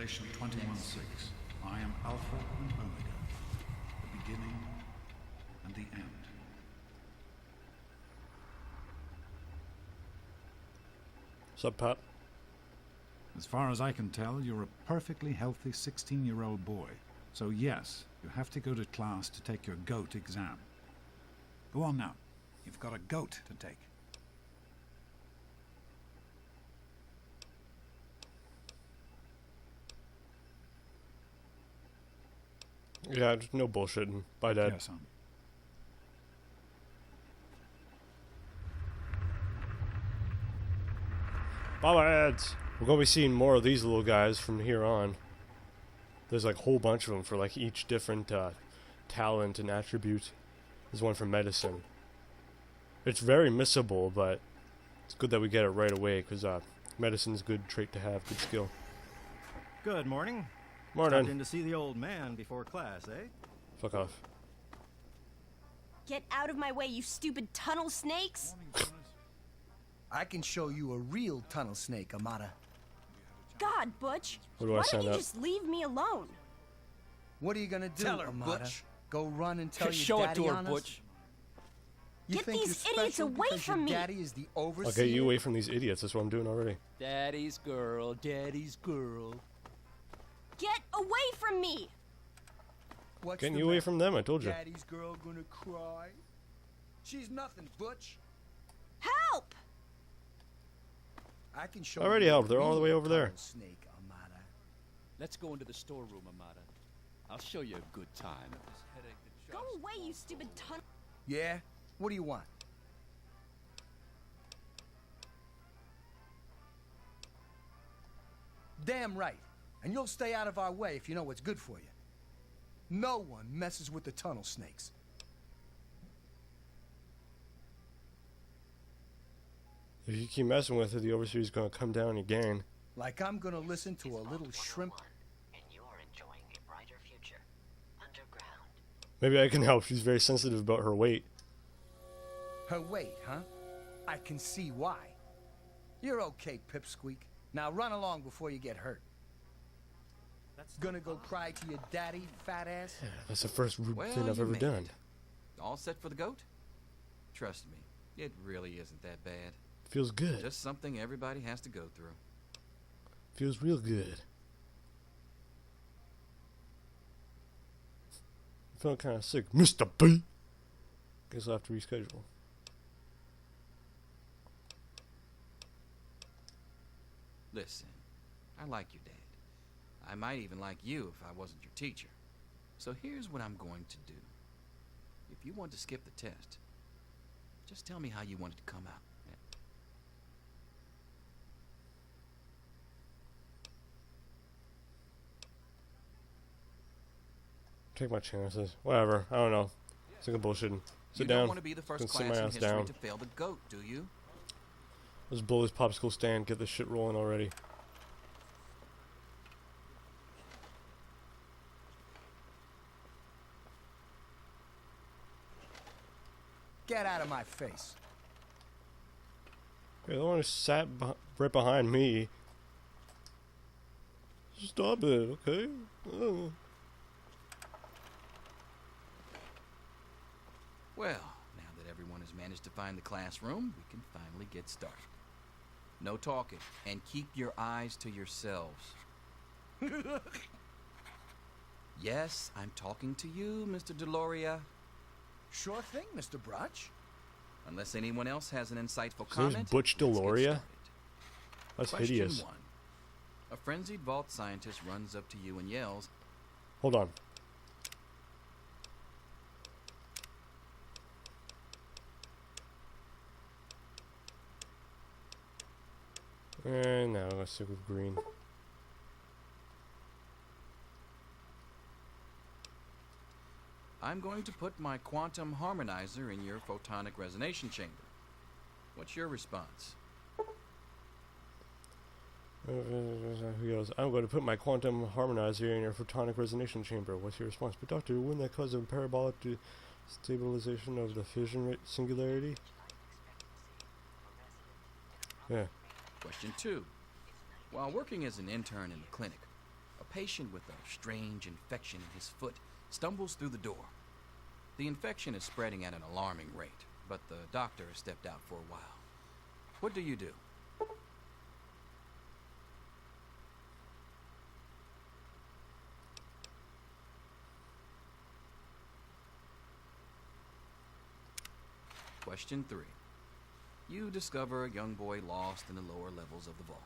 Revelation 21:6. I am Alpha and Omega, the beginning and the end. Sup, Pop? As far as I can tell, you're a perfectly healthy 16-year-old boy. So yes, you have to go to class to take your GOAT exam. Go on now. You've got a GOAT to take. Yeah, just no bullshitting. Bye, Dad. Yes, son. Bye, ads. We're gonna be seeing more of these little guys from here on. There's like a whole bunch of them for like each different talent and attribute. There's one for medicine. It's very missable, but it's good that we get it right away because medicine's a good trait to have, good skill. Good morning. Morning. Stopped in to see the old man before class, eh? Fuck off. Get out of my way, you stupid tunnel snakes! I can show you a real tunnel snake, Amata. God, Butch! Where do I Why sign don't you up? just leave me alone? What are you gonna do, Tell her, Amata? Butch. Go run and tell your Show it daddy to her, on us? Butch. You Get think these you're idiots special away because from your me. Daddy is the overseer? I'll get you away from these idiots. That's what I'm doing already. Daddy's girl, daddy's girl. Get away from me! What's Getting the you away matter? from them, I told you. Daddy's girl gonna cry? She's nothing, Butch. Help! I can show Already you. helped. They're all the way over there. tunnel Snake, Amata. Let's go into the storeroom, Amata. I'll show you a good time. Go away, you stupid tunnel... Yeah? What do you want? Damn right. And you'll stay out of our way if you know what's good for you. No one messes with the tunnel snakes. If you keep messing with it, the overseer's gonna come down again. Like I'm gonna listen to a little shrimp. And you're enjoying a brighter future underground. Maybe I can help. She's very sensitive about her weight. Her weight, huh? I can see why. You're okay, Pipsqueak. Now run along before you get hurt. Gonna go cry to your daddy, fat ass? That's the first rude Well, thing I've you ever made done. it. All set for the goat? Trust me, it really isn't that bad. Feels good. Just something everybody has to go through. Feels real good. I feel kind of sick. Mr. B! Guess I'll have to reschedule. Listen, I like your dad. I might even like you if I wasn't your teacher. So here's what I'm going to do. If you want to skip the test, just tell me how you want it to come out. Take my chances. Whatever. I don't know. Sick of bullshitting. Sit You down. don't want to be the first Sit my class in ass history down. to fail the goat, do you? Let's blow this popsicle stand. Get this shit rolling already. Get out of my face. Hey, the one who sat right behind me. Stop it, okay? Oh. Well, now that everyone has managed to find the classroom, we can finally get started. No talking, and keep your eyes to yourselves. Yes, I'm talking to you, Mr. Deloria. Sure thing, Mr. Brotch. Unless anyone else has an insightful His name's comment. Butch let's get Deloria? started. That's Question hideous. 1. A frenzied vault scientist runs up to you and yells, Hold on. And now I'm gonna stick with green. I'm going to put my quantum harmonizer in your photonic resonation chamber. What's your response? He goes, I'm going to put my quantum harmonizer in your photonic resonation chamber. What's your response? But doctor, wouldn't that cause a parabolic stabilization of the fission singularity? Yeah. Question 2. While working as an intern in the clinic, a patient with a strange infection in his foot stumbles through the door. The infection is spreading at an alarming rate, but the doctor has stepped out for a while. What do you do? Question 3. You discover a young boy lost in the lower levels of the vault.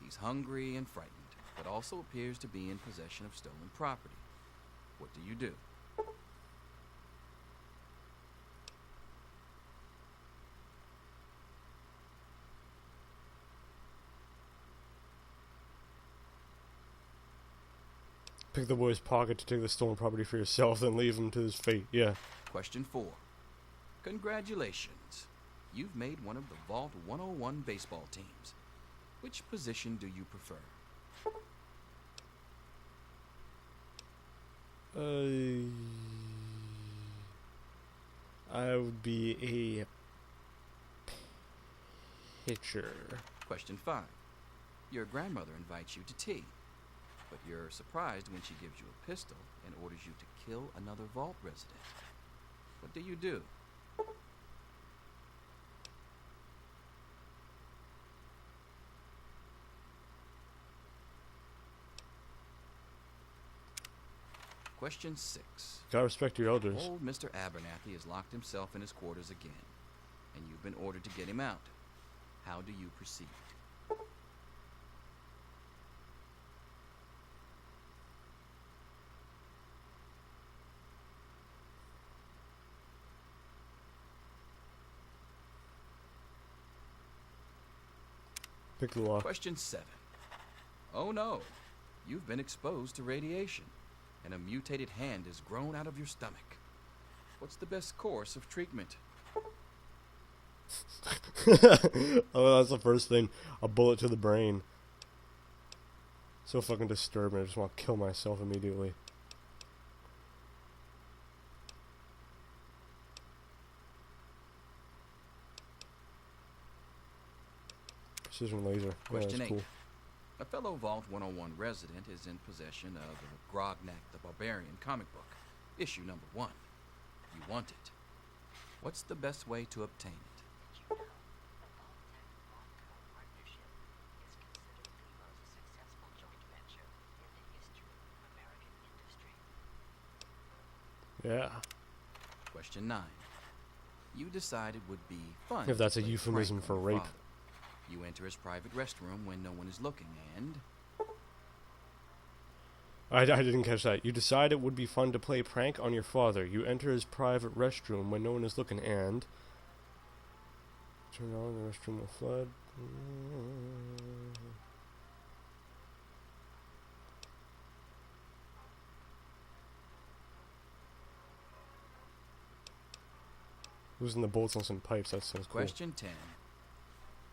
He's hungry and frightened, but also appears to be in possession of stolen property. What do you do? Pick the boy's pocket to take the stolen property for yourself, then leave him to his fate. Yeah. Question 4. Congratulations. You've made one of the Vault 101 baseball teams. Which position do you prefer? I would be a pitcher. Question 5. Your grandmother invites you to tea, but you're surprised when she gives you a pistol and orders you to kill another Vault resident. What do you do? Question 6. Gotta respect your elders. Old Mr. Abernathy has locked himself in his quarters again, and you've been ordered to get him out. How do you proceed? Pick the lock. Question 7. Oh no, you've been exposed to radiation, and a mutated hand has grown out of your stomach. What's the best course of treatment? Oh, that's the first thing. A bullet to the brain. So fucking disturbing. I just want to kill myself immediately. Precision laser. Yeah, Question that's 8. cool. A fellow Vault 101 resident is in possession of Grognak the Barbarian comic book, issue number 1. You want it. What's the best way to obtain it? Did you know the Vault-Tech partnership is considered the most successful joint venture in the history of American industry? Yeah. Question 9. You decide it would be fun. If that's to a play euphemism prank for on your rape. father. You enter his private restroom when no one is looking, and I didn't catch that. You decide it would be fun to play a prank on your father. You enter his private restroom when no one is looking, and turn on, the restroom will flood. Losing the bolts on some pipes, that sounds cool. Question 10.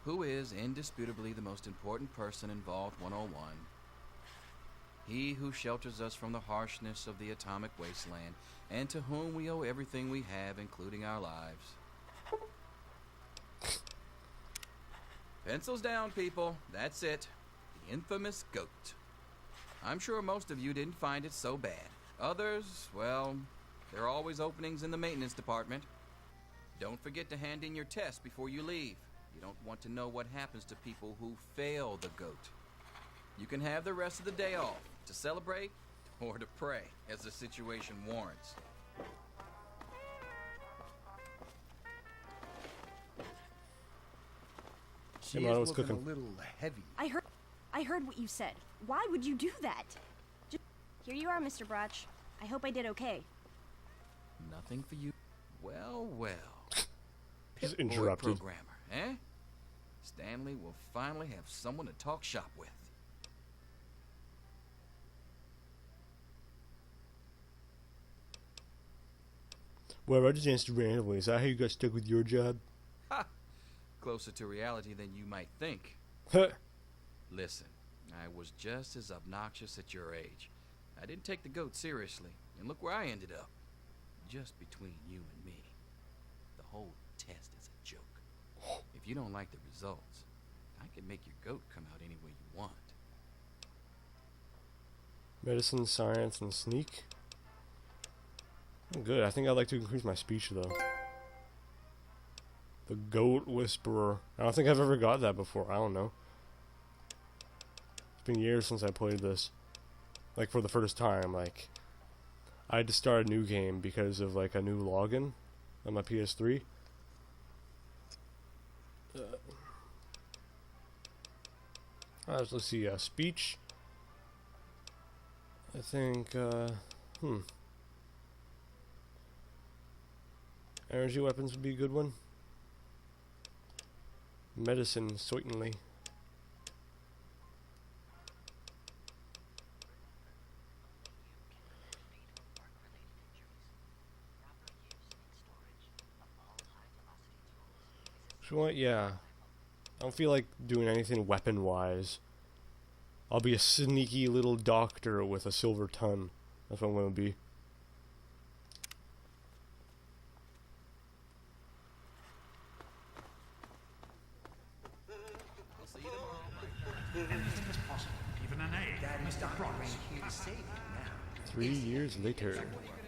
Who is indisputably the most important person in Vault 101? He who shelters us from the harshness of the atomic wasteland, and to whom we owe everything we have, including our lives. Pencils down, people. That's it. The infamous goat. I'm sure most of you didn't find it so bad. Others, well, there are always openings in the maintenance department. Don't forget to hand in your test before you leave. You don't want to know what happens to people who fail the goat. You can have the rest of the day off to celebrate or to pray as the situation warrants. She Hey, Motto, is what's looking cooking? a little heavy. I heard what you said. Why would you do that? Here you are, Mr. Brotch. I hope I did okay. Nothing for you. Well, well. Just Pip-Boy interrupted. programmer, eh? Stanley will finally have someone to talk shop with. Well, I just answered randomly. Is that how you got stuck with your job? Ha! Closer to reality than you might think. Listen, I was just as obnoxious at your age. I didn't take the goat seriously, and look where I ended up. Just between you and me. The whole test is a joke. If you don't like the results, I can make your goat come out any way you want. Medicine, science, and sneak. Good. I think I'd like to increase my speech though. The Goat Whisperer. I don't think I've ever got that before. I don't know. It's been years since I played this. Like for the first time. Like I had to start a new game because of like a new login on my PS3. Let's see. Speech. I think. Energy weapons would be a good one. Medicine, certainly. So what? Yeah. I don't feel like doing anything weapon-wise. I'll be a sneaky little doctor with a silver ton. That's what I'm going to be. Anything is possible, even an A. Daddy's Mr. doctor Bronx. ain't here to save you now. 3 years later. Somewhere.